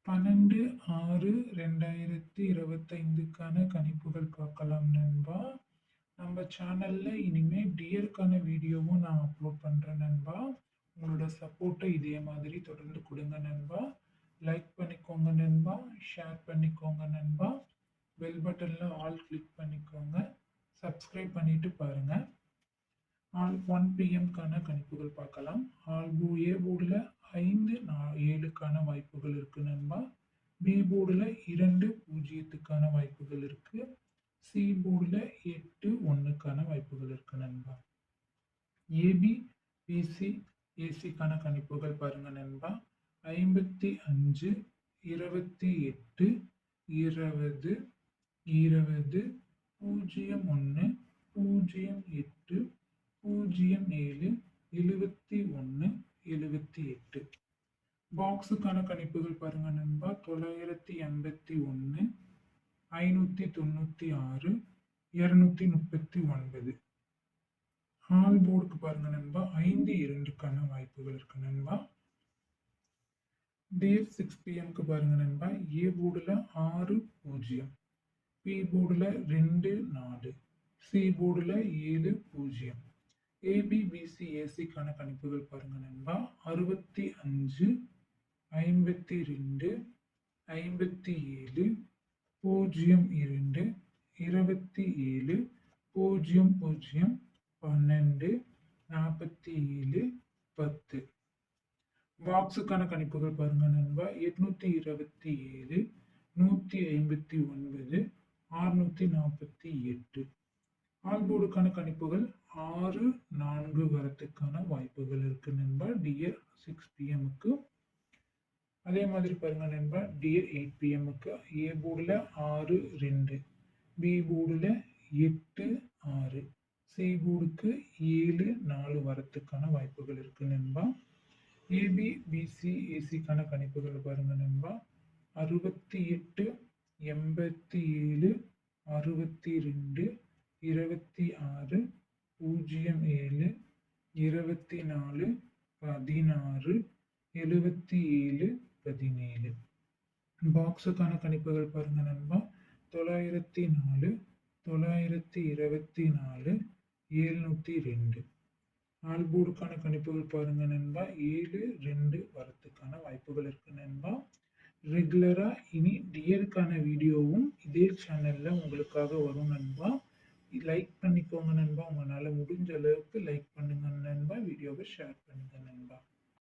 12/6/2025க்கான கணிப்புகள் பார்க்கலாம் நண்பா. நம்ம சேனல்ல இனிமே டியர்க்கான வீடியோவும் நான் அப்லோட் பண்றேன் நண்பா. உங்களோட சப்போர்ட்டை இதே மாதிரி தொடர்ந்து கொடுங்க நண்பா. லைக் பண்ணிக்கோங்க நண்பா, ஷேர் பண்ணிக்கோங்க நண்பா, பெல் பட்டன்ல ஆல் கிளிக் பண்ணிக்கோங்க, சப்ஸ்கிரைப் பண்ணிட்டு பாருங்க. ஆல் 1 பிஎம்க்கான கணிப்புகள் பார்க்கலாம். ஏ போர்டில் 5 7க்கான வாய்ப்புகள் இருக்கு நண்பா. பி போர்டில் 2 0க்கான வாய்ப்புகள் இருக்கு. சி போர்டில் 8 1க்கான வாய்ப்புகள் இருக்கு நண்பா. ஏபி பிசி ஏசிக்கான கணிப்புகள் பாருங்க நண்பா. 55 28 20 20 01 08 07 71 78. பாக்ஸுக்கான கணிப்புகள் பாருங்க நண்பா. 981 596 239. ஆல் போர்டுக்கு பாருங்க நண்பா. 5 2க்கான வாய்ப்புகள் இருக்கு நண்பா. டிஎஃப் 6 பிஎம்க்கு பாருங்க நண்பா. ஏ போர்டில் 6 0, பி போர்டில் 2 4, சி போர்டில் 7 0. ஏபிபிசி ஏசிக்கான கணிப்புகள் பாருங்க நண்பா. 65 52 57 02 27 00 12 47 10. பாக்ஸுக்கான கணிப்புகள் பாருங்க நண்பா. 827 159 648. ஆல் போர்டுக்கான கணிப்புகள் 6 4 வரத்துக்கான வாய்ப்புகள் இருக்கு நண்பா. டியர் 6 பிஎம்க்கு. அதே மாதிரி பாருங்க நண்பா. டியர் 8 பிஎம்க்கு ஏ போர்டில் 6 2, பி போர்டில் 8 6, சி போர்டுக்கு 7 4 வரத்துக்கான வாய்ப்புகள் இருக்கு நண்பா. ஏபி பிசி ஏசிக்கான கணிப்புகள் பாருங்க நண்பா. 68 87 62 26 07 24 16 77 17. பாக்ஸுக்கான கணிப்புகள் பாருங்க நண்பா. 904 924 702. ஆல் போர்டுக்கான கணிப்புகள் பாருங்க நண்பா. 7 2 வரத்துக்கான வாய்ப்புகள் இருக்கு நண்பா. ரெகுலரா இனி டியருக்கான வீடியோவும் இதே சேனல்ல உங்களுக்காக வரும் நண்பா. லைக் பண்ணிக்கோங்க நண்பா. உங்களால முடிஞ்ச அளவுக்கு லைக் பண்ணுங்க நண்பா. வீடியோவை ஷேர் பண்ணுங்க.